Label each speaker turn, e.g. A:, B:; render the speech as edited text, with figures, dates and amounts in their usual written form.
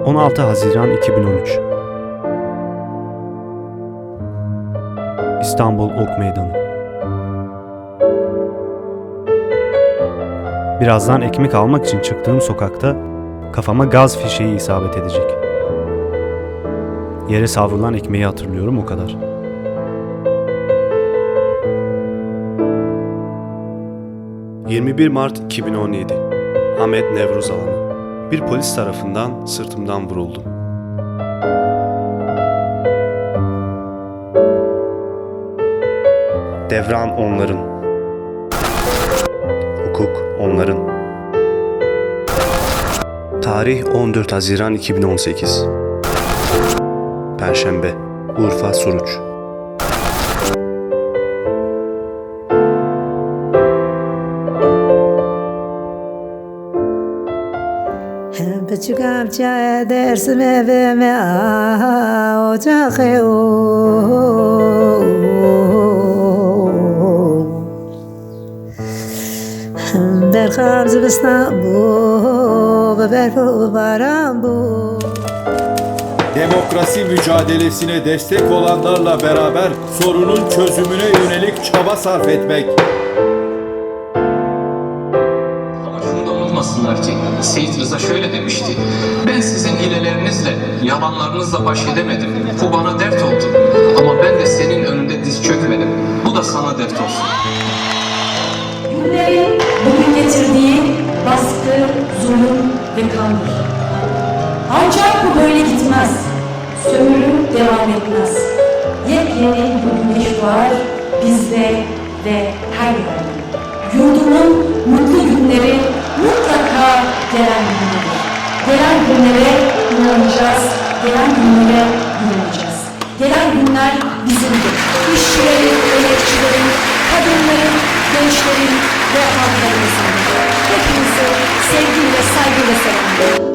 A: 16 Haziran 2013 İstanbul Ok Meydanı. Birazdan ekmek almak için çıktığım sokakta kafama gaz fişeği isabet edecek. Yere savrulan ekmeği hatırlıyorum, o kadar. ...21 Mart 2017 Ahmet Nevruz alanı. Bir polis tarafından sırtımdan vuruldum. Devran onların. Hukuk onların. Tarih 14 Haziran 2018 Perşembe, Urfa Suruç.
B: Çıkam çay dersim evime ocağı Berkam zibistan bu berfu baran bu.
C: Demokrasi mücadelesine destek olanlarla beraber sorunun çözümüne yönelik çaba sarf etmek.
D: Ama şunu da unutmasınlar ki Seyit Rıza şöyle demişti: ben sizin hilelerinizle, yalanlarınızla baş edemedim. Bu bana dert oldu. Ama ben de senin önünde diz çökmedim. Bu da sana dert olsun.
E: Günlerin bugün getirdiği baskı, zulüm ve kandır. Ancak bu böyle gitmez. Sömürü devam etmez. Yepyeni bir güneş doğar bizde ve her yerde. Yurdumun mutlu günleri mutlaka gelen günleri. Gelen günlere inanacağız, gelen günlere inanacağız. Gelen günler bizimdir. İşçilerin, emekçilerin, kadınların, gençlerin ve halklarımızın. Hepinizi sevgiyle, saygıyla selamlıyorum.